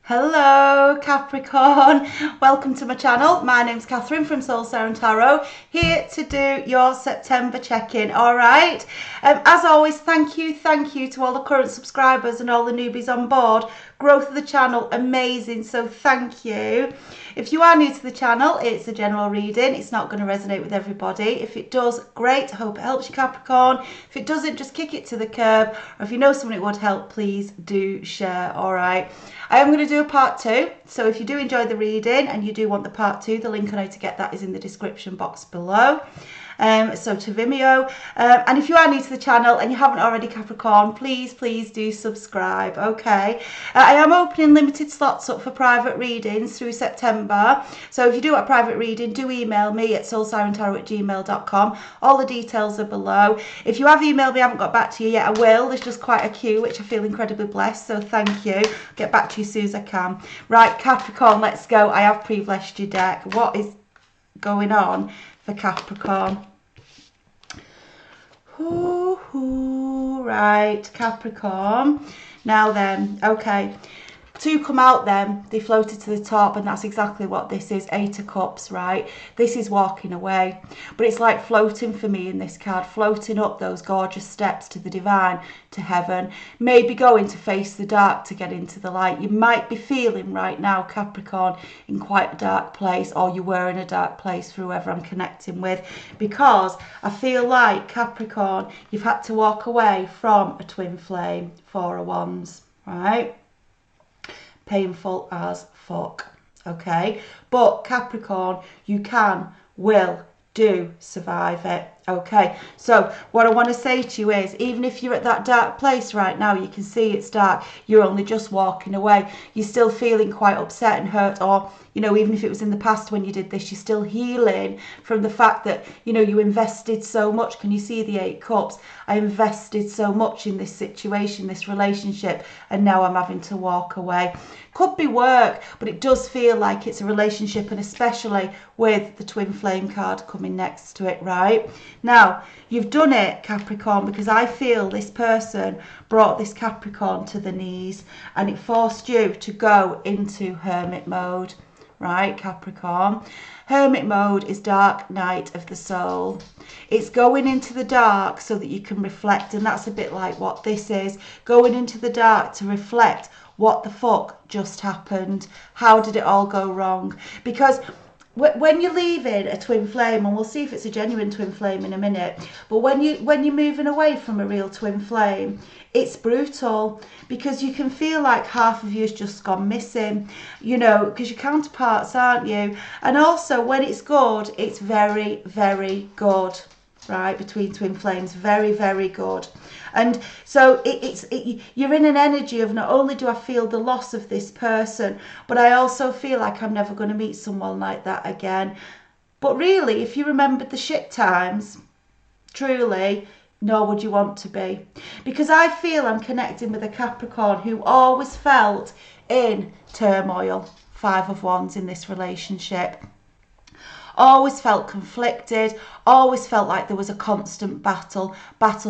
Hello Capricorn, welcome to my channel. My name's Catherine from Siren Tarot, here to do your September check-in. Alright, as always, thank you to all the current subscribers and all the newbies on board. Growth of the channel, amazing, so thank you. If you are new to the channel, it's a general reading. It's not going to resonate with everybody. If it does, great. I hope it helps you, Capricorn. If it doesn't, just kick it to the curb. Or if you know someone it would help, please do share. All right. I am going to do a part 2. So if you do enjoy the reading and you do want the part 2, the link on how to get that is in the description box below. So to Vimeo, and if you are new to the channel and you haven't already, Capricorn, please do subscribe. Okay, I am opening limited slots up for private readings through September, so if you do want a private reading, do email me at soulsirentarot@gmail.com. all the details are below. If you have emailed me, I haven't got back to you yet, I will. There's just quite a queue, which I feel incredibly blessed, so thank you. Get back to you as soon as I can. Right, Capricorn, let's go. I have pre-blessed your deck. What is going on for Capricorn? Right, Capricorn. Now then, okay. 2 come out then, they floated to the top, and that's exactly what this is. 8 of Cups, right? This is walking away. But it's like floating for me in this card, floating up those gorgeous steps to the divine, to heaven. Maybe going to face the dark to get into the light. You might be feeling right now, Capricorn, in quite a dark place, or you were in a dark place for whoever I'm connecting with, because I feel like, Capricorn, you've had to walk away from a twin flame, 4 of Wands, right? Painful as fuck, okay? But Capricorn, you can, will, do survive it, okay? So what I want to say to you is, even if you're at that dark place right now, you can see it's dark, you're only just walking away, you're still feeling quite upset and hurt, or you know, even if it was in the past when you did this, you're still healing from the fact that, you know, you invested so much. Can you see the 8 Cups? I invested so much in this situation, this relationship, and now I'm having to walk away. Could be work, but it does feel like it's a relationship, and especially with the twin flame card coming next to it, right? Now, you've done it, Capricorn, because I feel this person brought this Capricorn to the knees, and it forced you to go into hermit mode. Right, Capricorn? Hermit mode is dark night of the soul. It's going into the dark so that you can reflect, and that's a bit like what this is. Going into the dark to reflect what the fuck just happened. How did it all go wrong? Because when you're leaving a twin flame, and we'll see if it's a genuine twin flame in a minute, but when you're moving away from a real twin flame, it's brutal, because you can feel like half of you's just gone missing, you know, because you're counterparts, aren't you? And also when it's good, it's very, very good, right? Between twin flames, very, very good. And so you're in an energy of, not only do I feel the loss of this person, but I also feel like I'm never going to meet someone like that again. But really, if you remembered the shit times, truly, nor would you want to be. Because I feel I'm connecting with a Capricorn who always felt in turmoil. 5 of Wands in this relationship. Always felt conflicted, always felt like there was a constant battle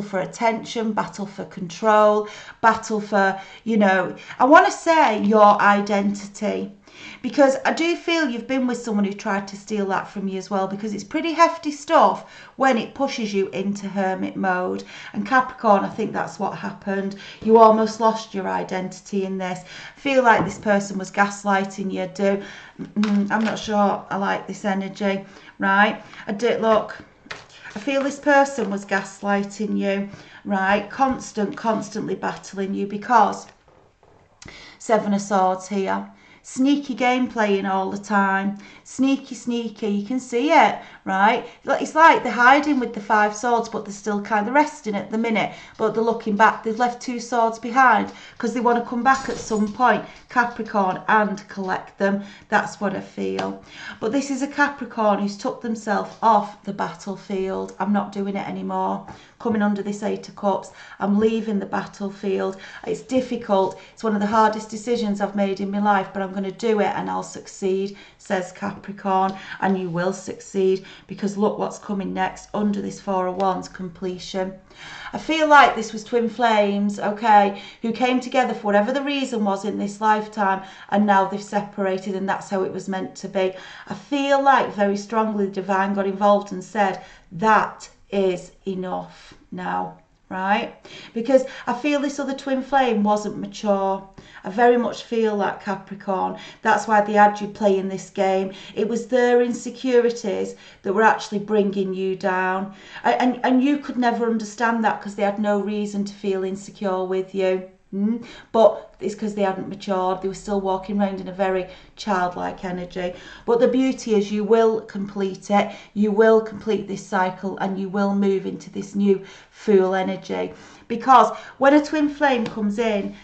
for attention, battle for control, battle for, you know, I want to say your identity. Because I do feel you've been with someone who tried to steal that from you as well, because it's pretty hefty stuff when it pushes you into hermit mode. And Capricorn, I think that's what happened. You almost lost your identity in this. I feel like this person was gaslighting you. I'm not sure I like this energy, right? I feel this person was gaslighting you, right? Constantly battling you, because 7 of Swords here. Sneaky game playing all the time. Sneaky. You can see it, right? It's like they're hiding with the 5 swords, but they're still kind of resting at the minute. But they're looking back. They've left 2 swords behind because they want to come back at some point, Capricorn, and collect them. That's what I feel. But this is a Capricorn who's took themselves off the battlefield. I'm not doing it anymore. Coming under this 8 of Cups, I'm leaving the battlefield. It's difficult. It's one of the hardest decisions I've made in my life, but I'm going to do it and I'll succeed, says Capricorn, and you will succeed, because look what's coming next under this Four of Wands, completion. I feel like this was twin flames, okay, who came together for whatever the reason was in this lifetime, and now they've separated, and that's how it was meant to be. I feel like very strongly the divine got involved and said, that is enough now, right? Because I feel this other twin flame wasn't mature. I very much feel that, Capricorn. That's why they had you playing this game. It was their insecurities that were actually bringing you down. And you could never understand that because they had no reason to feel insecure with you. But it's because they hadn't matured. They were still walking around in a very childlike energy. But the beauty is you will complete it. You will complete this cycle and you will move into this new Fool energy. Because when a twin flame comes in,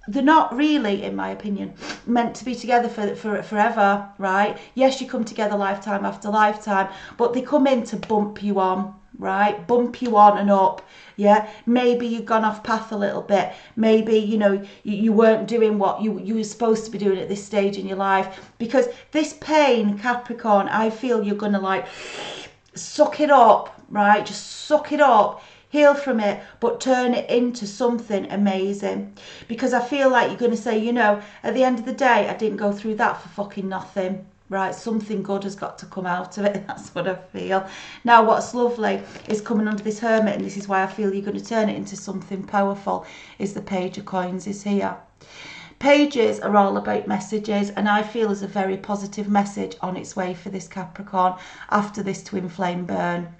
they're not really, in my opinion, meant to be together for forever, right? Yes, you come together lifetime after lifetime, but they come in to bump you on, right? Bump you on and up, yeah? Maybe you've gone off path a little bit. Maybe, you know, you weren't doing what you were supposed to be doing at this stage in your life. Because this pain, Capricorn, I feel you're going to like suck it up, right? Just suck it up. Heal from it, but turn it into something amazing. Because I feel like you're going to say, you know, at the end of the day, I didn't go through that for fucking nothing, right? Something good has got to come out of it. That's what I feel. Now, what's lovely is coming under this Hermit, and this is why I feel you're going to turn it into something powerful, is the Page of Coins is here. Pages are all about messages, and I feel there's a very positive message on its way for this Capricorn after this twin flame burn.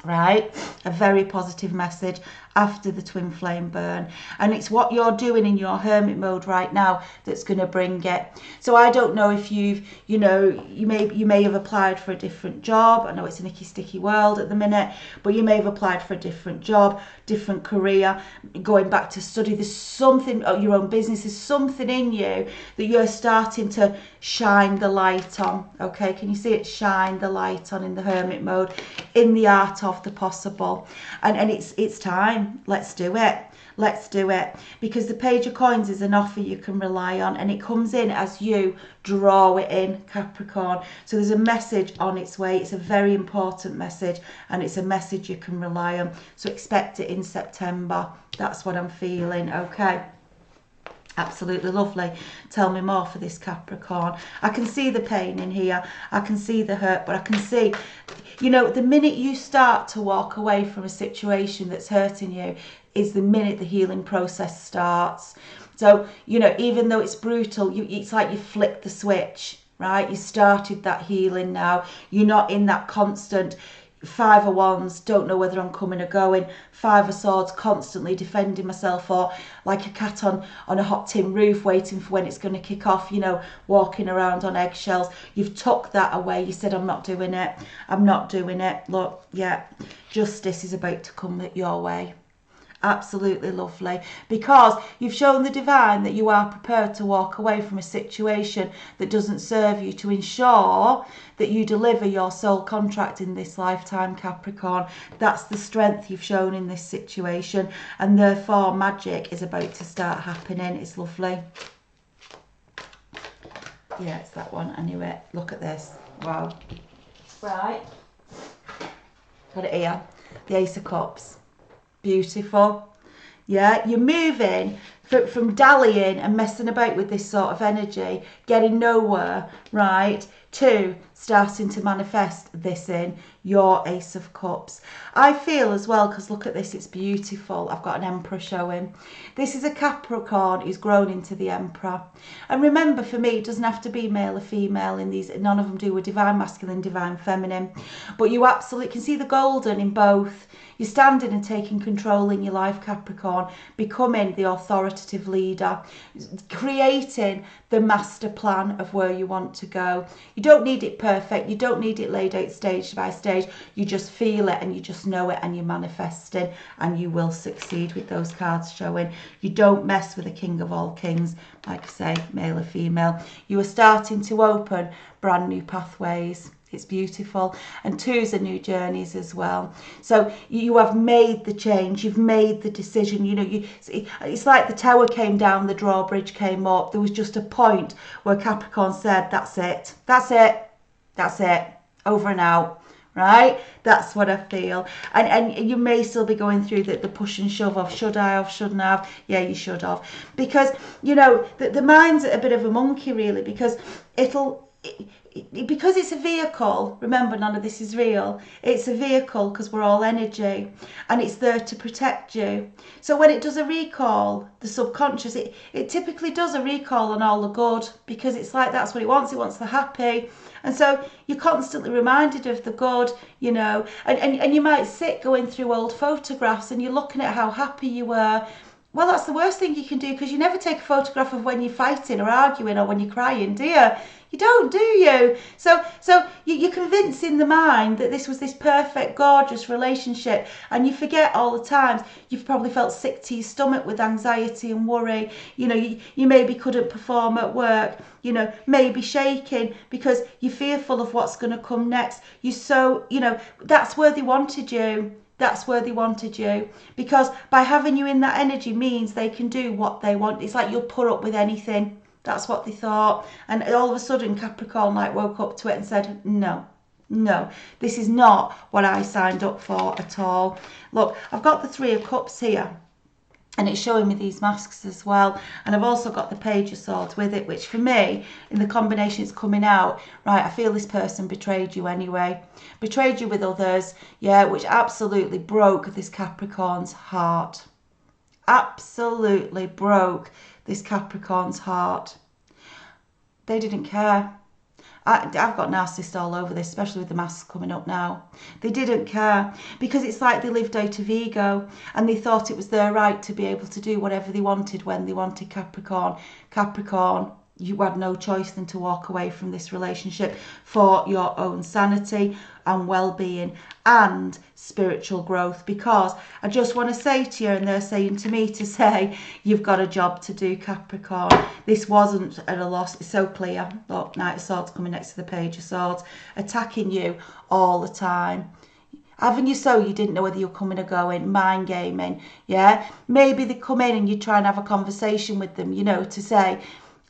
Right, a very positive message after the twin flame burn, and it's what you're doing in your hermit mode right now that's going to bring it. So I don't know if you've, you know, you may have applied for a different job. I know it's an icky sticky world at the minute, but you may have applied for a different job, different career, going back to study. There's something, your own business, there's something in you that you're starting to shine the light on. Okay, can you see it? Shine the light on in the hermit mode, in the art of the possible, and it's time. Let's do it. Let's do it. Because the Page of Coins is an offer you can rely on, and it comes in as you draw it in, Capricorn. So there's a message on its way. It's a very important message, and it's a message you can rely on. So expect it in September. That's what I'm feeling. Okay. Absolutely lovely. Tell me more for this Capricorn. I can see the pain in here. I can see the hurt, but I can see, you know, the minute you start to walk away from a situation that's hurting you is the minute the healing process starts. So, you know, even though it's brutal, it's like you flick the switch, right? You started that healing now. You're not in that constant Five of Wands, don't know whether I'm coming or going. Five of Swords, constantly defending myself, or like a cat on a hot tin roof waiting for when it's going to kick off, you know, walking around on eggshells. You've tucked that away. You said, I'm not doing it. I'm not doing it. Look, yeah, justice is about to come your way. Absolutely lovely, because you've shown the divine that you are prepared to walk away from a situation that doesn't serve you to ensure that you deliver your soul contract in this lifetime, Capricorn. That's the strength you've shown in this situation, and therefore magic is about to start happening. It's lovely. Yeah, it's that one. I knew it. Look at this. Wow. Right. Got it here. The Ace of Cups. Beautiful. Yeah, you're moving from dallying and messing about with this sort of energy, getting nowhere, right, to starting to manifest this in your Ace of Cups. I feel as well, because look at this, it's beautiful. I've got an Emperor showing. This is a Capricorn who's grown into the Emperor. And remember, for me, it doesn't have to be male or female in these. None of them do. A divine masculine, divine feminine. But you absolutely can see the golden in both. You're standing and taking control in your life, Capricorn, becoming the authoritative leader, creating the master plan of where you want to go. You don't need it perfect. You don't need it laid out stage by stage. You just feel it and you just know it, and you're manifesting, and you will succeed with those cards showing. You don't mess with the King of all kings, like I say, male or female. You are starting to open brand new pathways. It's beautiful. And 2s are new journeys as well. So you have made the change. You've made the decision. You know, it's like the tower came down, the drawbridge came up. There was just a point where Capricorn said, that's it. That's it. That's it. Over and out. Right? That's what I feel. And you may still be going through the push and shove of, should I have, shouldn't I have? Yeah, you should have. Because, you know, the mind's a bit of a monkey, really, because because it's a vehicle. Remember, none of this is real. It's a vehicle because we're all energy, and it's there to protect you. So when it does a recall, the subconscious, it typically does a recall on all the good, because it's like that's what it wants. It wants the happy. And so you're constantly reminded of the good, you know, and you might sit going through old photographs and you're looking at how happy you were. Well, that's the worst thing you can do, because you never take a photograph of when you're fighting or arguing or when you're crying, do you? You don't, do you? So you're convincing the mind that this was this perfect, gorgeous relationship, and you forget all the times you've probably felt sick to your stomach with anxiety and worry. You know, you maybe couldn't perform at work. You know, maybe shaking because you're fearful of what's going to come next. You know, that's where they wanted you. That's where they wanted you, because by having you in that energy means they can do what they want. It's like you'll put up with anything. That's what they thought. And all of a sudden Capricorn like woke up to it and said, no, this is not what I signed up for at all. Look, I've got the 3 of Cups here. And it's showing me these masks as well. And I've also got the Page of Swords with it, which for me, in the combination it's coming out, right, I feel this person betrayed you anyway. Betrayed you with others, yeah, which absolutely broke this Capricorn's heart. Absolutely broke this Capricorn's heart. They didn't care. I've got narcissists all over this, especially with the masks coming up now. They didn't care, because it's like they lived out of ego and they thought it was their right to be able to do whatever they wanted when they wanted. Capricorn, you had no choice than to walk away from this relationship for your own sanity and well-being and spiritual growth, because I just want to say to you, and they're saying to me to say, you've got a job to do, Capricorn. This wasn't at a loss. It's so clear. Look, Knight of Swords coming next to the Page of Swords, attacking you all the time. Having you so you didn't know whether you're coming or going, mind gaming, yeah? Maybe they come in and you try and have a conversation with them, you know, to say,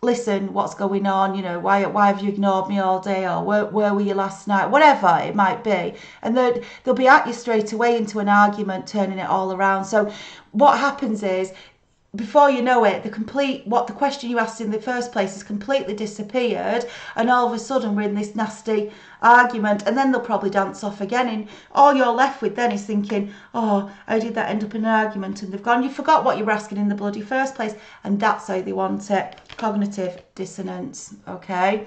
listen, what's going on? You know, why have you ignored me all day? Or where were you last night? Whatever it might be. And they'll be at you straight away into an argument, turning it all around. So what happens is, before you know it, the question you asked in the first place has completely disappeared, and all of a sudden we're in this nasty argument, and then they'll probably dance off again, and all you're left with then is thinking, oh, how did that end up in an argument? And they've gone. You forgot what you were asking in the bloody first place, and that's how they want it. Cognitive dissonance, okay?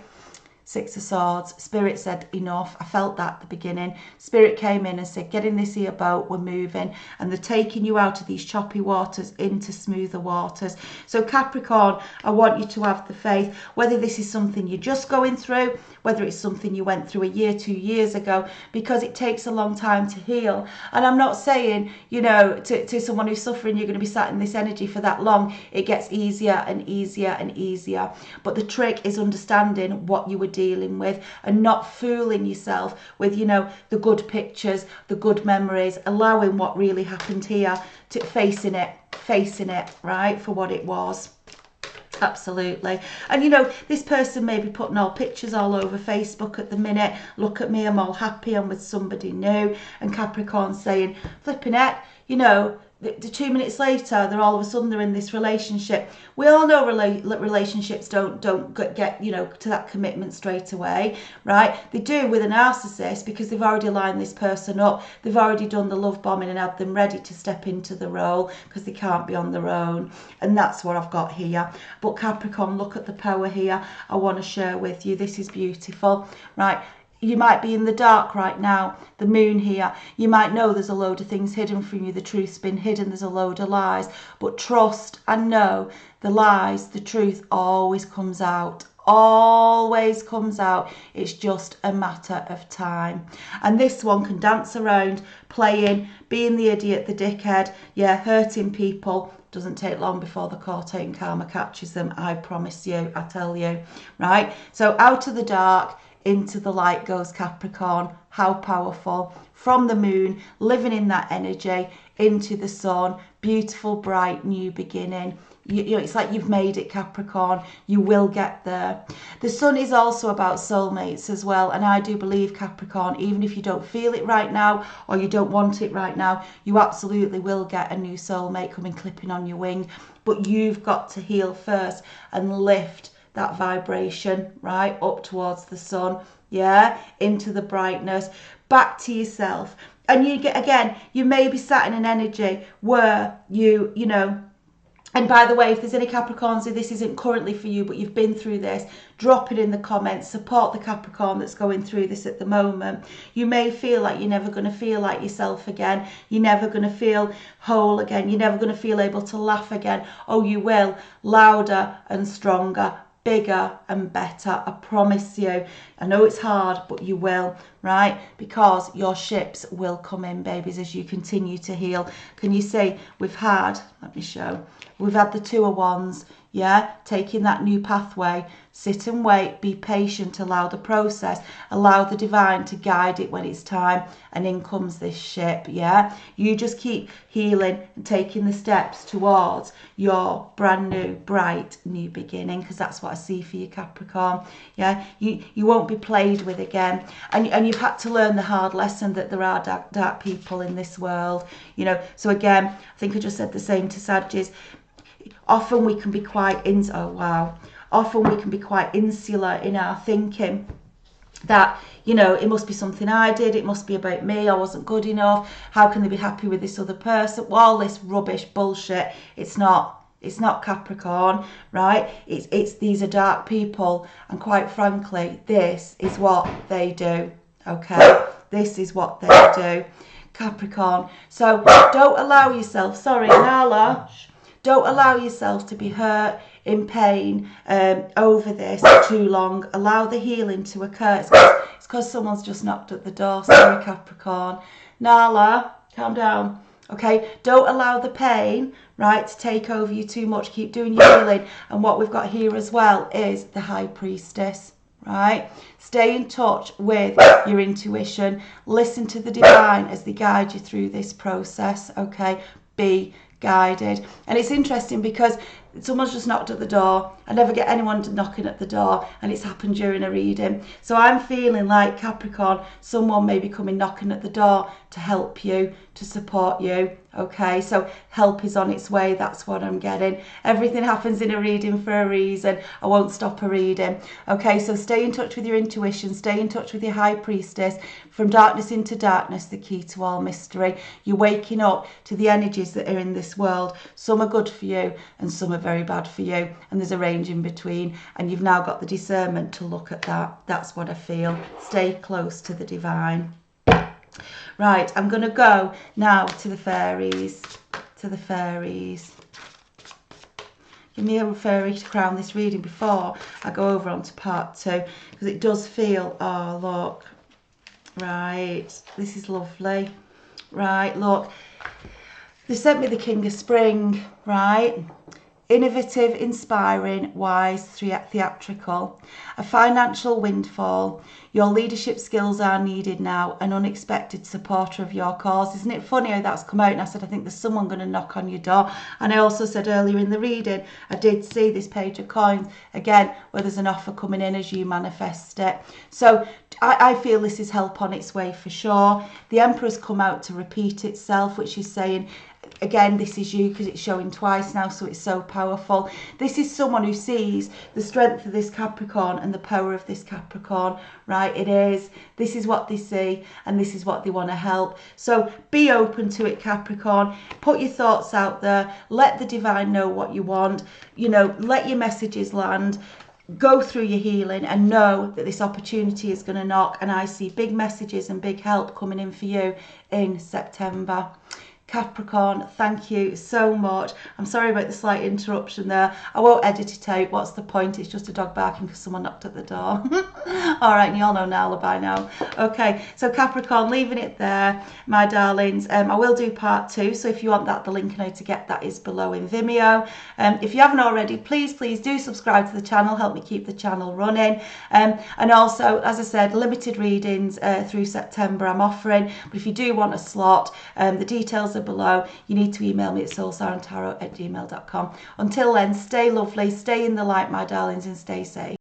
6 of Swords. Spirit said enough. I felt that at the beginning. Spirit came in and said, get in this here boat, we're moving. And they're taking you out of these choppy waters into smoother waters. So Capricorn, I want you to have the faith, whether this is something you're just going through, whether it's something you went through a year, 2 years ago, because it takes a long time to heal. And I'm not saying, you know, to someone who's suffering, you're going to be sat in this energy for that long. It gets easier and easier and easier. But the trick is understanding what you were dealing with and not fooling yourself with, you know, the good pictures, the good memories, allowing what really happened here, to facing it, right, for what it was. Absolutely. And you know, this person may be putting all pictures all over Facebook at the minute. Look at me, I'm all happy, I'm with somebody new. And Capricorn saying, flipping heck, you know, the 2 minutes later, they're all of a sudden they're in this relationship. We all know relationships don't get, you know, to that commitment straight away, right? They do with a narcissist, because they've already lined this person up. They've already done the love bombing and had them ready to step into the role, because they can't be on their own. And that's what I've got here. But Capricorn, look at the power here I want to share with you. This is beautiful, right? You might be in the dark right now, the moon here. You might know there's a load of things hidden from you. The truth's been hidden. There's a load of lies. But trust and know the lies, the truth always comes out. Always comes out. It's just a matter of time. And this one can dance around, playing, being the idiot, the dickhead, yeah, hurting people. Doesn't take long before the court and karma catches them. I promise you, I tell you, right? So out of the dark, into the light goes Capricorn. How powerful. From the moon, living in that energy, into the sun, beautiful, bright, new beginning. You know, it's like you've made it, Capricorn. You will get there. The sun is also about soulmates as well. And I do believe, Capricorn, even if you don't feel it right now or you don't want it right now, you absolutely will get a new soulmate coming clipping on your wing. But you've got to heal first and lift that vibration, right, up towards the sun, yeah, into the brightness, back to yourself. And you get, again, you may be sat in an energy where you know, and by the way, if there's any Capricorns who this isn't currently for you, but you've been through this, drop it in the comments. Support the Capricorn that's going through this at the moment. You may feel like you're never going to feel like yourself again. You're never going to feel whole again. You're never going to feel able to laugh again. Oh, you will. Louder and stronger, bigger and better. I promise you. I know it's hard, but you will, right? Because your ships will come in, babies, as you continue to heal. Can you see we've had, let me show, we've had the Two of Wands, yeah, taking that new pathway. Sit and wait, be patient, allow the process, allow the divine to guide it when it's time, and in comes this ship, yeah? You just keep healing and taking the steps towards your brand new, bright, new beginning, because that's what I see for you, Capricorn, yeah? You won't be played with again, and you've had to learn the hard lesson that there are dark people in this world, you know? So again, I think I just said the same to Sagittarius. Often we can be quite often we can be quite insular in our thinking that, you know, it must be something I did, it must be about me, I wasn't good enough, how can they be happy with this other person? Well, all this rubbish bullshit. It's not Capricorn, right? It's these are dark people, and quite frankly, this is what they do, okay? This is what they do, Capricorn. So don't allow yourself, sorry, Nala, don't allow yourself to be hurt, in pain, over this too long. Allow the healing to occur. It's because someone's just knocked at the door. Sorry, Capricorn. Nala, calm down. Okay, don't allow the pain, right, to take over you too much. Keep doing your healing. And what we've got here as well is the High Priestess, right? Stay in touch with your intuition. Listen to the divine as they guide you through this process, okay? Be guided. And it's interesting because someone's just knocked at the door. I never get anyone knocking at the door, and it's happened during a reading. So I'm feeling like, Capricorn, someone may be coming knocking at the door to help you, to support you, okay? So help is on its way. That's what I'm getting. Everything happens in a reading for a reason. I won't stop a reading, okay? So stay in touch with your intuition. Stay in touch with your High Priestess. From darkness into darkness, the key to all mystery. You're waking up to the energies that are in this world. Some are good for you and some are very bad for you, and there's a range in between, and you've now got the discernment to look at that. That's what I feel. Stay close to the divine. Right, I'm going to go now to the fairies. To the fairies. Give me a fairy to crown this reading before I go over onto part 2, because it does feel, oh look, right, this is lovely. Right, look, they sent me the King of Spring, right? Innovative, inspiring, wise, theatrical. A financial windfall. Your leadership skills are needed now. An unexpected supporter of your cause. Isn't it funny how that's come out? And I said, I think there's someone going to knock on your door. And I also said earlier in the reading, I did see this Page of Coins, again, where there's an offer coming in as you manifest it. So I feel this is help on its way for sure. The Emperor's come out to repeat itself, which is saying, again, this is you, because it's showing twice now, so it's so powerful. This is someone who sees the strength of this Capricorn and the power of this Capricorn, right? It is. This is what they see, and this is what they want to help. So be open to it, Capricorn. Put your thoughts out there. Let the divine know what you want. You know, let your messages land. Go through your healing and know that this opportunity is going to knock, and I see big messages and big help coming in for you in September. Capricorn, thank you so much. I'm sorry about the slight interruption there. I won't edit it out. What's the point? It's just a dog barking because someone knocked at the door. All right, and you all know Nala by now. Okay, so Capricorn, leaving it there, my darlings. I will do part 2, so if you want that, the link now to get that is below in Vimeo. If you haven't already, please do subscribe to the channel, help me keep the channel running. And also, as I said, limited readings through September I'm offering, but if you do want a slot, the details are below. You need to email me at soulsirentarot@gmail.com. Until then, stay lovely, stay in the light, my darlings, and stay safe.